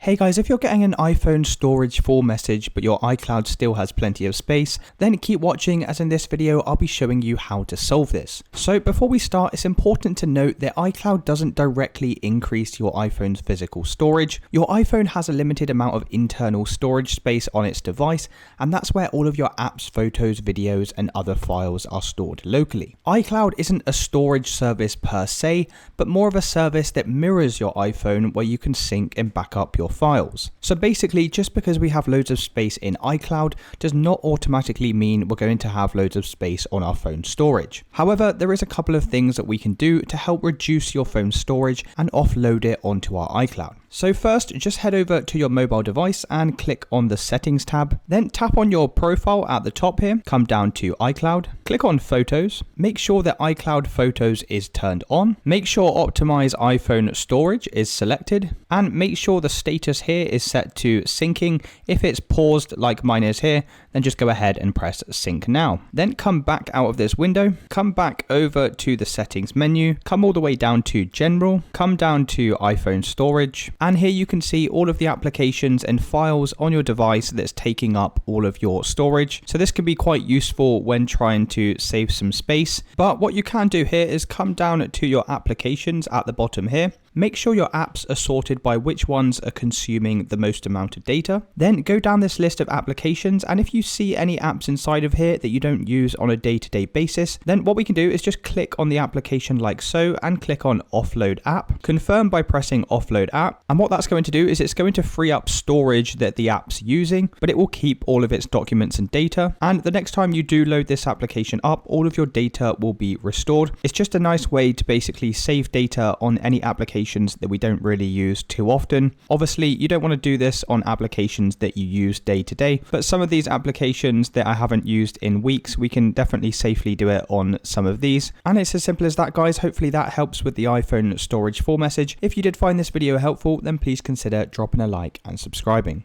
Hey guys, if you're getting an iPhone storage full message but your iCloud still has plenty of space, then keep watching as in this video I'll be showing you how to solve this. So before we start, it's important to note that iCloud doesn't directly increase your iPhone's physical storage. Your iPhone has a limited amount of internal storage space on its device, and that's where all of your apps, photos, videos and other files are stored locally. iCloud isn't a storage service per se, but more of a service that mirrors your iPhone where you can sync and back up your files. So basically, just because we have loads of space in iCloud does not automatically mean we're going to have loads of space on our phone storage. However, there is a couple of things that we can do to help reduce your phone storage and offload it onto our iCloud. So first, just head over to your mobile device and click on the settings tab. Then tap on your profile at the top here, come down to iCloud, click on photos, make sure that iCloud photos is turned on, make sure optimize iPhone storage is selected, and make sure the status here is set to syncing. If it's paused like mine is here, then just go ahead and press sync now. Then come back out of this window, come back over to the settings menu, come all the way down to general, come down to iPhone storage, and here you can see all of the applications and files on your device that's taking up all of your storage. So this can be quite useful when trying to save some space. But what you can do here is come down to your applications at the bottom here. Make sure your apps are sorted by which ones are consuming the most amount of data. Then go down this list of applications, and if you see any apps inside of here that you don't use on a day-to-day basis, then what we can do is just click on the application like so and click on offload app. Confirm by pressing offload app, and what that's going to do is it's going to free up storage that the app's using, but it will keep all of its documents and data. And the next time you do load this application up, all of your data will be restored. It's just a nice way to basically save data on any application that we don't really use too often. Obviously, you don't want to do this on applications that you use day to day, but some of these applications that I haven't used in weeks, we can definitely safely do it on some of these. And it's as simple as that, guys. Hopefully that helps with the iPhone storage full message. If you did find this video helpful, then please consider dropping a like and subscribing.